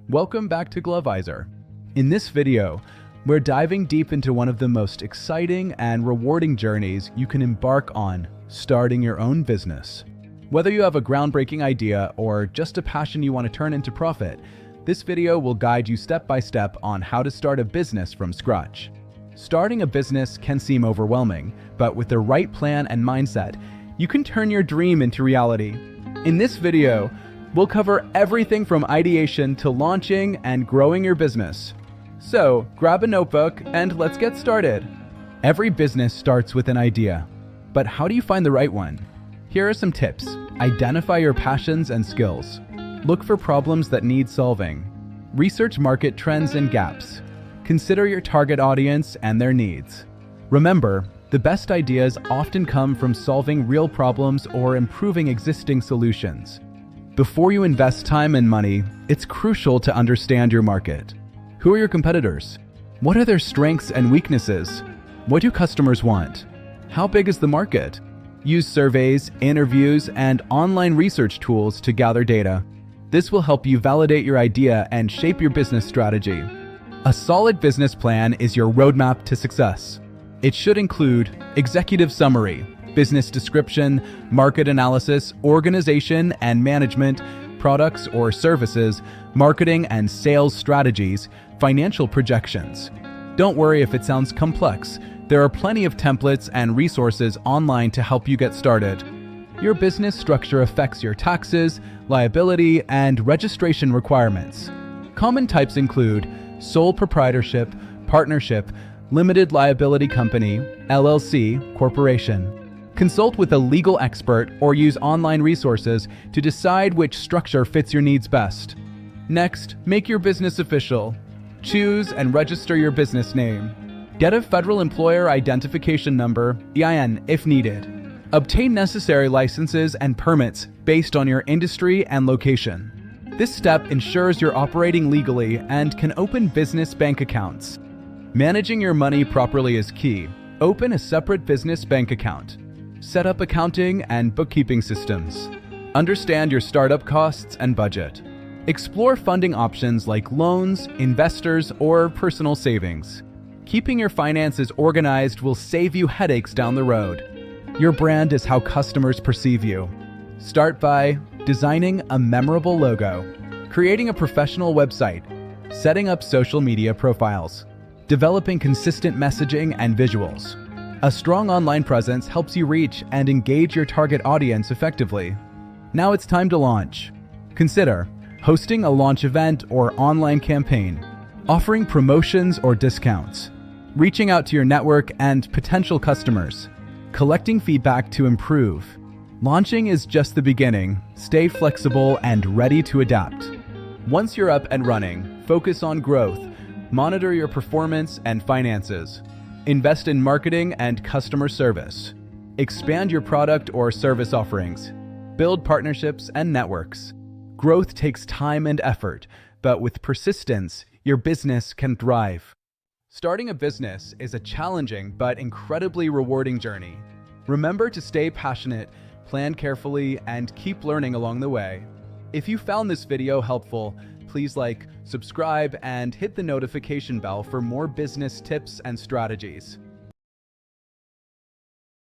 Welcome back to Glovisor. In this video, we're diving deep into one of the most exciting and rewarding journeys you can embark on, starting your own business. Whether you have a groundbreaking idea or just a passion you want to turn into profit, this video will guide you step by step on how to start a business from scratch. Starting a business can seem overwhelming, but with the right plan and mindset, you can turn your dream into reality. In this video, we'll cover everything from ideation to launching and growing your business. So, grab a notebook and let's get started. Every business starts with an idea, but how do you find the right one? Here are some tips. Identify your passions and skills. Look for problems that need solving. Research market trends and gaps. Consider your target audience and their needs. Remember, the best ideas often come from solving real problems or improving existing solutions. Before you invest time and money, it's crucial to understand your market. Who are your competitors? What are their strengths and weaknesses? What do customers want? How big is the market? Use surveys, interviews, and online research tools to gather data. This will help you validate your idea and shape your business strategy. A solid business plan is your roadmap to success. It should include executive summary, business description, market analysis, organization and management, products or services, marketing and sales strategies, financial projections. Don't worry if it sounds complex. There are plenty of templates and resources online to help you get started. Your business structure affects your taxes, liability, and registration requirements. Common types include sole proprietorship, partnership, limited liability company, LLC, corporation. Consult with a legal expert or use online resources to decide which structure fits your needs best. Next, make your business official. Choose and register your business name. Get a federal employer identification number, EIN, if needed. Obtain necessary licenses and permits based on your industry and location. This step ensures you're operating legally and can open business bank accounts. Managing your money properly is key. Open a separate business bank account. Set up accounting and bookkeeping systems. Understand your startup costs and budget. Explore funding options like loans, investors, or personal savings. Keeping your finances organized will save you headaches down the road. Your brand is how customers perceive you. Start by designing a memorable logo, creating a professional website, setting up social media profiles, developing consistent messaging and visuals. A strong online presence helps you reach and engage your target audience effectively. Now it's time to launch. Consider hosting a launch event or online campaign, offering promotions or discounts, reaching out to your network and potential customers, collecting feedback to improve. Launching is just the beginning. Stay flexible and ready to adapt. Once you're up and running, focus on growth, monitor your performance and finances. Invest in marketing and customer service. Expand your product or service offerings. Build partnerships and networks. Growth takes time and effort, but with persistence, your business can thrive. Starting a business is a challenging but incredibly rewarding journey. Remember to stay passionate, plan carefully, and keep learning along the way. If you found this video helpful, please like, subscribe, and hit the notification bell for more business tips and strategies.